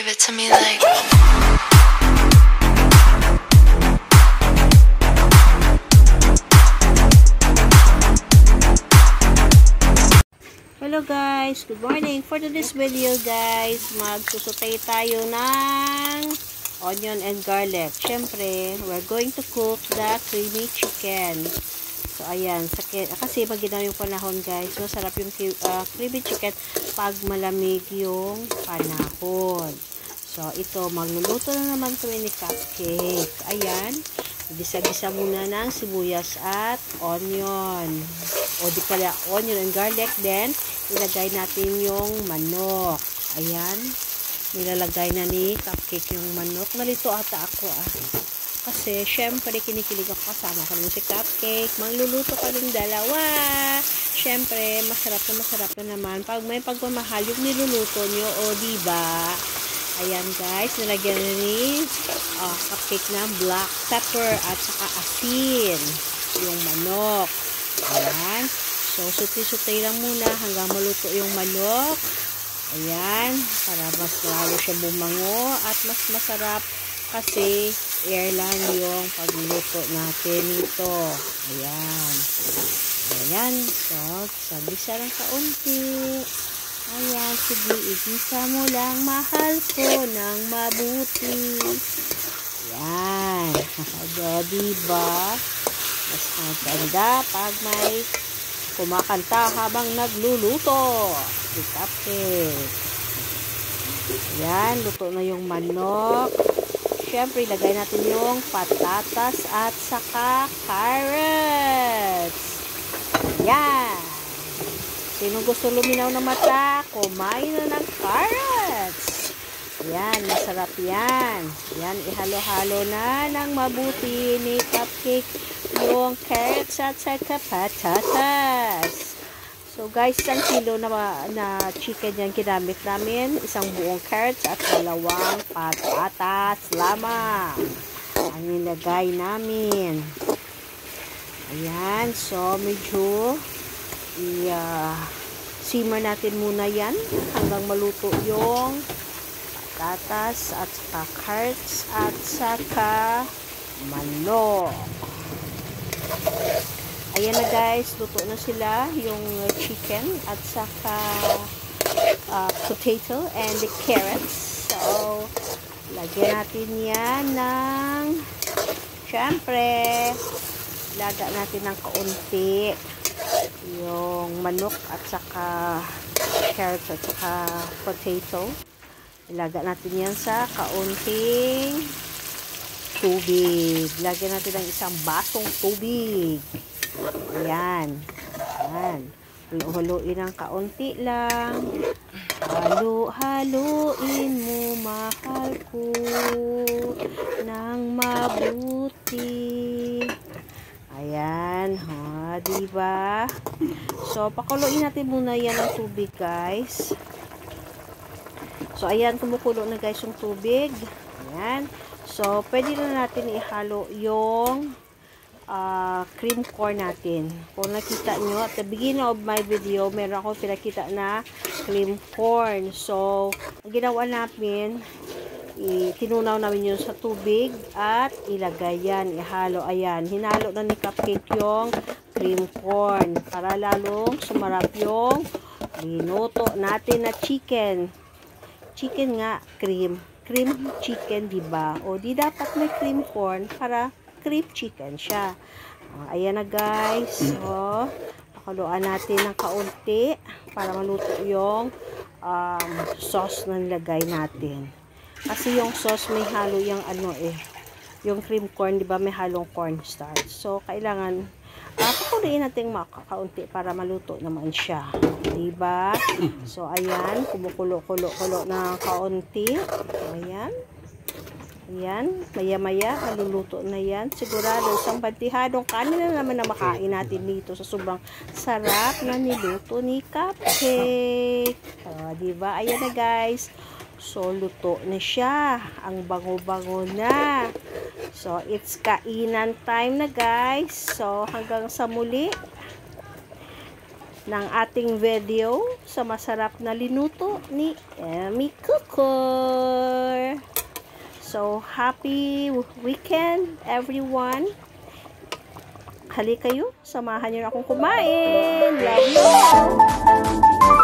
Give it to me like. Hello guys, good morning. For today's video guys, magsusutay tayo ng onion and garlic. Syempre, we're going to cook the creamy chicken. So ayan, kasi pag ginawa yung panahon guys, masarap yung creamy chicken pag malamig yung panahon. So ito, magluluto na naman kami ni cupcake. Ayan, gisa-gisa muna ng sibuyas at onion. O di kaya onion and garlic. Then, ilagay natin yung manok. Ayan, nilalagay na ni cupcake yung manok. Nalito ata ako Kasi, syempre, kinikilig ako kasama ko rin si cupcake. Magluluto ka rin dalawa. Syempre, masarap na naman. Pag may pagmamahal yung niluluto nyo, o diba? Ayan guys, nilagyan na ni cupcake na black pepper at saka asin. Yung manok. Ayan. So, suti-suti lang muna hanggang maluto yung manok. Ayan. Para mas lalo siya bumango at mas masarap kasi air lang yung pagluto natin ito. Ayan. Ayan. So, gisa-gisa lang kaunti. Ayan. Sige, igisa mo lang. Mahal ko ng mabuti. Ayan. Diba? Mas maganda pag may kumakanta habang nagluluto. Si cupcake. Ayan. Luto na yung manok. Siyempre, ilagay natin yung patatas at saka carrots. Ayan. Sino gusto luminaw na mata? Kumain na ng carrots. Ayan, masarap yan. Ayan, ihalo-halo na ng mabuti ni cupcake yung carrots at saka patatas. So guys, 1 kilo na chicken yan ginamit namin. 1 buong carrots at 2 patatas lamang ang nilagay namin. Ayan, so medyo simmer natin muna yan hanggang maluto yung patatas at saka carrots at saka manok. Ayan na guys, luto na sila yung chicken at saka potato and the carrots. So, lagyan natin yan ng syempre, laga natin ng kaunti yung manok at saka carrots at saka potato. Ilaga natin yan sa kaunting tubig. Lagyan natin ng 1 basong tubig. Ayan. Ayan. Haluin ng kaunti lang. Haluin mo, mahal ko ng mabuti. Ayan. Diba? So, pakuluin natin muna yan ng tubig, guys. So, ayan. Kumukulo na, guys, yung tubig. Ayan. So, pwede na natin ihalo yung cream corn natin. Kung nakita nyo, at the beginning of my video, meron akong pinakita na cream corn. So, ang ginawa namin, tinunaw namin yun sa tubig at ilagay yan, ihalo. Ayan, hinalo na ni cupcake yung cream corn para lalong sumarap yung linuto natin na chicken. Chicken nga, cream chicken, diba? O, di dapat may cream corn para cream chicken siya. Ayan na guys. So, pakuluan natin ng kaunti para maluto yung sauce na nilagay natin. Kasi yung sauce may halo yung yung cream corn, diba? May halong cornstarch. So, kailangan pakuluin natin kaunti para maluto naman siya. Diba? So, ayan. Kumukulo-kulo ng kaunti. Ayan. Ayan, maya-maya, maluluto na yan. Sigurado, isang bantihadong kanin na naman na makain natin dito sa sobrang sarap na niluto ni cupcake. Diba? Ayan na guys. So, luto na siya. Ang bango-bango na. So, it's kainan time na guys. So, hanggang sa muli. ng ating video sa masarap na linuto ni Emmy Cooker. So, happy weekend everyone. Halika kayo, samahan niyo na akong kumain. Love you!